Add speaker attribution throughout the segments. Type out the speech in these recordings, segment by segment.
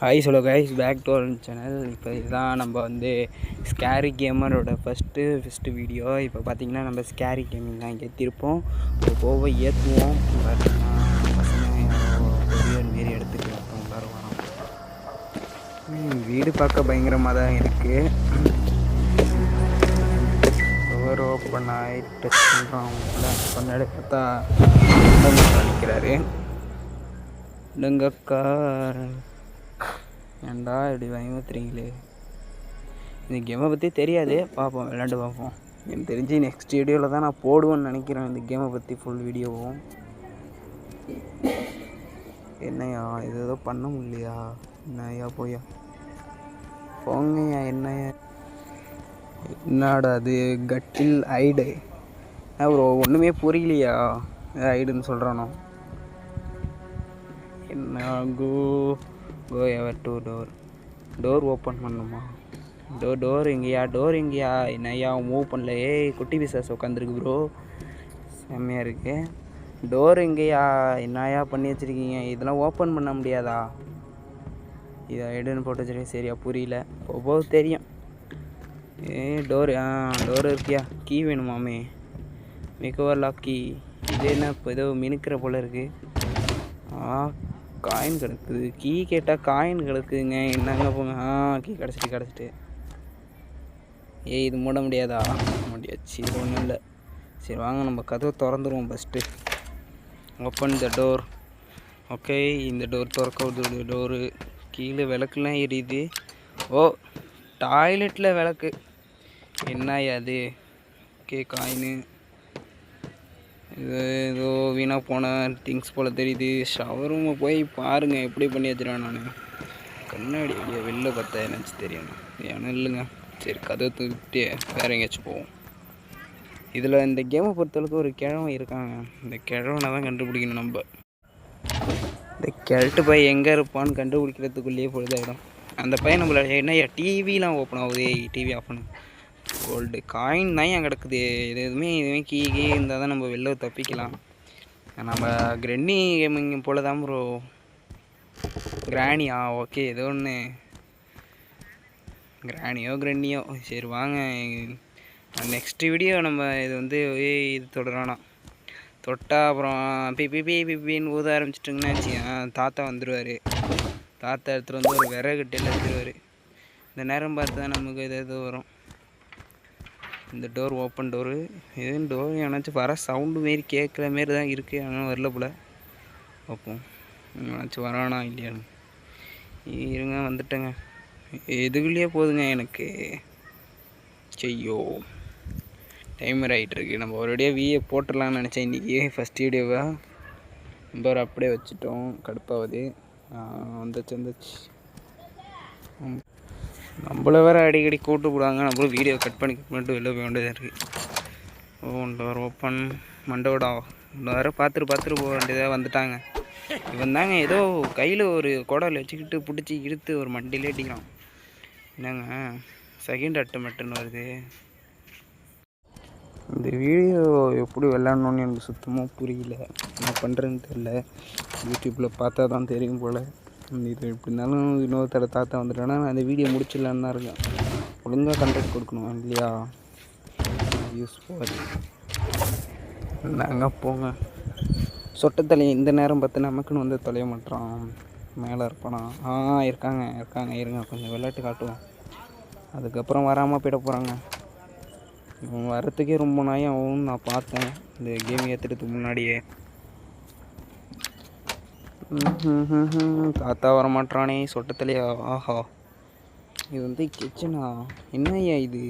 Speaker 1: Hi சொல்ல guys, back to our channel. இப்போ இதுதான் நம்ம வந்து ஸ்கேரி கேமரோட ஃபஸ்ட்டு வீடியோ. இப்போ பார்த்தீங்கன்னா நம்ம ஸ்கேரி கேமிங் தான் இங்கே ஏற்றிருப்போம். இப்போ போக ஏற்றுவோம். பார்த்தீங்கன்னா பசங்க கொரியர் மாரி எடுத்துகிட்டு இருக்கோம். எல்லோரும் வரோம். வீடு பார்க்க பயங்கரமாக தான் இருக்குது. டோர் ஓப்பன் ஆகிட்டு சொல்கிறோம். கொண்டாடி பார்த்தா நிற்கிறாரு. நங்கக்கார் ஏன்டா இப்படி பயமுத்துறீங்களே. இந்த கேமை பற்றி தெரியாது, பார்ப்போம், விளையாண்டு பார்ப்போம். எனக்கு தெரிஞ்சு நெக்ஸ்ட் வீடியோவில் தான் நான் போடுவேன்னு நினைக்கிறேன் இந்த கேமை பற்றி ஃபுல் வீடியோவும். என்னையா இது ஏதோ பண்ண முடியலையா? என்னையா போயா போங்கய்யா. என்னையா என்னடா அது கட்டில் ஐடு ப்ரோ? ஒன்றுமே புரியலையா ஐடுன்னு சொல்கிறானோ? என்ன கோ எவர் டூ டோர் ஓப்பன் பண்ணுமா? டோர் எங்கேயா? என்னையா மூவ் பண்ணல? குட்டி பிசாஸ் உட்காந்துருக்கு ப்ரோ, செம்மையாக இருக்கு. டோர் எங்கேயா? என்னையா பண்ணி வச்சுருக்கீங்க? இதெல்லாம் ஓப்பன் பண்ண முடியாதா? இதை எடுன்னு போட்டு வச்சுருக்கேன். சரியா புரியல, போது தெரியும். டோர் இருக்கியா? கீ வேணுமாமே? மிகவர் லாக் கீ. இது என்ன இப்போ ஏதோ மினுக்கிற போல் இருக்குது. காயின் கிடக்குது. கீ கேட்டால் காயின் கிடக்குதுங்க. என்னங்க போங்க. கீ கிடச்சிட்டு. இது மூட முடியாதா? முடியாச்சு. இது ஒன்றும் இல்லை. சரி வாங்க, நம்ம கதவை திறந்துருவோம் first. Open the door. Okay, இந்த டோர் திறக்க டோரு. கீழே விளக்குலாம் எரியுது. ஓ, டாய்லெட்டில் விளக்கு. என்ன அது? ஓகே, காயின்னு இது ஏதோ வீணாக போன திங்ஸ் போல் தெரியுது. ஷவர் ரூமை போய் பாருங்கள், எப்படி பண்ணி வச்சுருவேன் நான். கண்ணாடி அப்படியே வெளில பார்த்தா என்னச்சு தெரியணும். ஏன்னா இல்லைங்க. சரி, கதை தூக்கிட்டு வேறு எங்கேயாச்சும் போவோம். இதில் இந்த கேமை பொறுத்தளவுக்கு ஒரு கிழவன் இருக்காங்க. இந்த கிழவனை தான் கண்டுபிடிக்கணும் நம்ம. இந்த கிழட்டு பையன் எங்கே இருப்பான்னு கண்டுபிடிக்கிறதுக்குள்ளேயே பொழுதாயிடும். அந்த பையன் நம்மள என்ன டிவிலாம் ஓப்பன் ஆகுது. டிவி ஆஃப் பண்ணு. கோல்டு காயின் தான் ஏன் கிடக்குது. எதுவுமே கீ இருந்தால் தான் நம்ம வெளில தப்பிக்கலாம். நம்ம கிரென்னி கேமிங் போல தான் ப்ரோ. கிராணியா? ஓகே, ஏதோ ஒன்று. கிரென்னியோ. சரி வாங்க, நெக்ஸ்ட் வீடியோ நம்ம இது வந்து இது தொடரானா தொட்டா அப்புறம் பிபின்னு ஊத ஆரம்பிச்சிட்டிங்கன்னா தாத்தா வந்துடுவார். தாத்தா எடுத்துகிட்டு வந்து ஒரு விறகுட்டில் எடுத்துருவார். இந்த நேரம் பார்த்து தான் நமக்கு எது வரும். இந்த டோர் ஓப்பன் டோரு. எதுவும் டோர் ஏன்னாச்சும் வர சவுண்டு மாரி கேட்குற மாரி தான் இருக்குது. ஆனால் வரல போல். பார்ப்போம் ஏன்னாச்சும் வரானா இல்லையான்னு. இருங்க, வந்துட்டேங்க. எதுக்குள்ளேயே போதுங்க எனக்கு. செய்யோ டைமர் ஆகிட்டுருக்கு. நம்ம ஒருபடியாக விஏ போட்டுடலான்னு நினச்சேன் இன்றைக்கி ஃபஸ்ட் வீடியோவை. நம்ம அப்படியே வச்சுட்டோம். கடுப்பாகுது. வந்துச்சு. நம்மள வேறு அடிக்கடி கூட்டு போடுவாங்க. நம்மளும் வீடியோ கட் பண்ணிட்டு வெளில போக வேண்டியதாக இருக்குது. Door open. மண்டோடா வேறு பார்த்துட்டு போக வேண்டியதாக வந்துட்டாங்க. இவன் தாங்க ஏதோ கையில் ஒரு குடல் வச்சுக்கிட்டு பிடிச்சி இழுத்து ஒரு மண்டிலே அடிக்கிறான். என்னங்க செகண்ட் அட்டமெண்ட்டுன்னு வருது. இந்த வீடியோ எப்படி விளாட்ணுன்னு எனக்கு சுத்தமாக புரியல. என்ன பண்ணுறதுன்னு தெரில. யூடியூப்பில் பார்த்தா தான் தெரியும் போல். இது எப்படி இருந்தாலும் இன்னொருத்தர தாத்தா வந்துட்டோன்னா நான் அந்த வீடியோ முடிச்சிடலான்னு தான் இருக்கேன். ஒழுங்காக கண்டெக்ட் கொடுக்கணும் இல்லையா? யூஸ் போகாது. நாங்கள் போங்க. சொட்டத்தலை இந்த நேரம் பார்த்து நமக்குன்னு வந்து தொலைய மாட்டோம். மேலே இருப்பானா? இருக்காங்க. இருங்க, கொஞ்சம் விளையாட்டு காட்டுவோம். அதுக்கப்புறம் வராமல் போயிட போகிறாங்க. இவங்க வரத்துக்கே ரொம்ப நாயம் ஆகும்னு நான் பார்த்தேன் இந்த கேம் ஏற்றுறதுக்கு முன்னாடியே. தாத்தா வரமாட்டானே சொட்டத்திலையா? ஆஹா, இது வந்து கிச்சனா? என்னய்யா இது?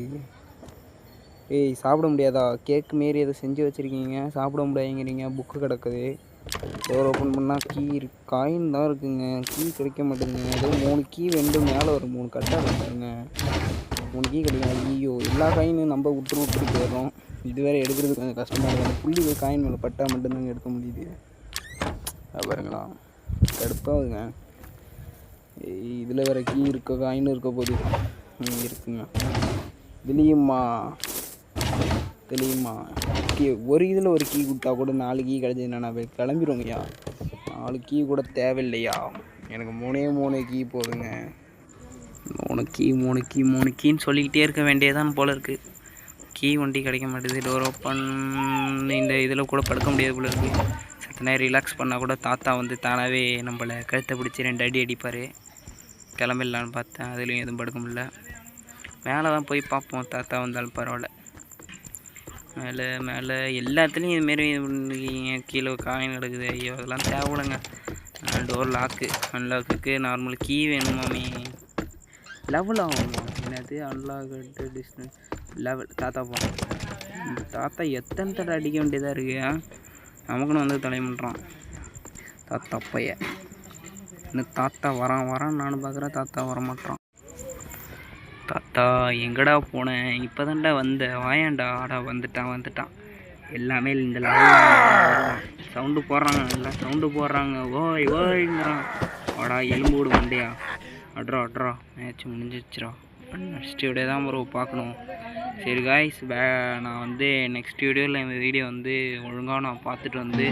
Speaker 1: சாப்பிட முடியாதா? கேக்கு மாரி எதை செஞ்சு வச்சுருக்கீங்க, சாப்பிட முடியாதுங்கிறீங்க. புக்கு கிடக்குது. டோர் ஓப்பன் பண்ணால் காயின் தான் இருக்குங்க. கீ கிடைக்க மாட்டேங்குங்க. ஏதோ 3 கீ மேலே ஒரு 3 கட்டாக இருக்குங்க. 3 கீ கிடைக்கும். ஐயோ, எல்லா காயினும் நம்ம விட்டு போயிடுறோம். இது வேறு எடுக்கிறது கொஞ்சம் கஷ்டமாக இருக்குது. புள்ளி காயின் மேலே பட்டா மட்டும்தாங்க எடுக்க முடியுது. பாருங்களா, கடுப்பாகுதுங்க. இதில் வேறு கீ காயின் இருக்க போது இருக்குங்க. தெரியுமா கீ ஒரு இதில் ஒரு கீ கொடுத்தா கூட 4 கீ கிடச்சிதுன்னா நான் கிளம்பிடுவோங்கய்யா. 4 கீ கூட தேவையில்லையா? எனக்கு 3 கீ போதுங்க. 3 கீன்னு சொல்லிக்கிட்டே இருக்க வேண்டியதான் போல் இருக்குது. கீ வண்டி கிடைக்க மாட்டேது. Door open. இந்த இதில் கூட படுக்க முடியாது போல இருக்குது. சத்த நேரம் ரிலாக்ஸ் பண்ணால் கூட தாத்தா வந்து தானாகவே நம்மளை கழுத்தை பிடிச்சி 2 அடி அடிப்பார். கிளம்பிடலான்னு பார்த்தேன், அதுலேயும் எதுவும் படுக்க முடியல. மேலே தான் போய் பார்ப்போம், தாத்தா வந்தாலும் பரவாயில்ல. மேலே எல்லாத்துலேயும் இதுமாரி கீழே காயின் கிடக்குது. ஐயோ அதெல்லாம் தேவையில்லைங்க. Door lock. அன்லாக்குக்கு நார்மல் கீ வேணுமாமே. லெவல் ஆகுமா? என்னது அன்லாக்கு டிஸ்டன்ஸ் லெவல்? தாத்தா போகிறோம். இந்த தாத்தா எத்தனை தடவை அடிக்க வேண்டியதாக இருக்குது. நமக்குன்னு வந்து தலை பண்ணுறான் தாத்தா பையன். இன்னும் தாத்தா வரான் நானும் பார்க்குறேன். தாத்தா வரமாட்டான். தாத்தா எங்கடா போனேன்? இப்போ தான்டா வந்தேன். வாயாண்டா. ஆடா வந்துட்டான். எல்லாமே இந்த லெவலில் சவுண்டு போடுறாங்க. எல்லாம் சவுண்டு போடுறாங்க. ஓய்ங்கிறான். ஆடா எலும்பு விடு மண்டையா. அட்ரா மேட்ச் முடிஞ்சிச்சுரா. நெக்ஸ்ட் வீடியோ தான் ப்ரோ பார்க்கணும். சரி காய்ஸ், நான் வந்து நெக்ஸ்ட் வீடியோவில் இந்த வீடியோ வந்து ஒழுங்காக நான் பார்த்துட்டு வந்து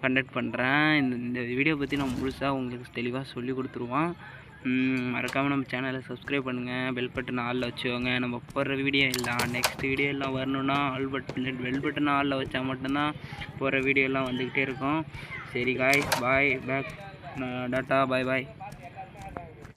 Speaker 1: கண்டக்ட் பண்ணுறேன். இந்த வீடியோ பற்றி நான் முழுசாக உங்களுக்கு தெளிவாக சொல்லி கொடுத்துருவான். மறக்காமல் நம்ம சேனலை சப்ஸ்கிரைப் பண்ணுங்கள். பெல் பட்டன் ஆளில் வச்சுக்கோங்க. நம்ம போடுற வீடியோ எல்லாம் நெக்ஸ்ட் வீடியோ எல்லாம் வரணுன்னா பெல் பட்டன் ஆளில் வச்சா மட்டும்தான் போகிற வீடியோ எல்லாம் வந்துக்கிட்டே இருக்கும். சரி காய்ஸ், பாய் பேக் டாட்டா பாய்.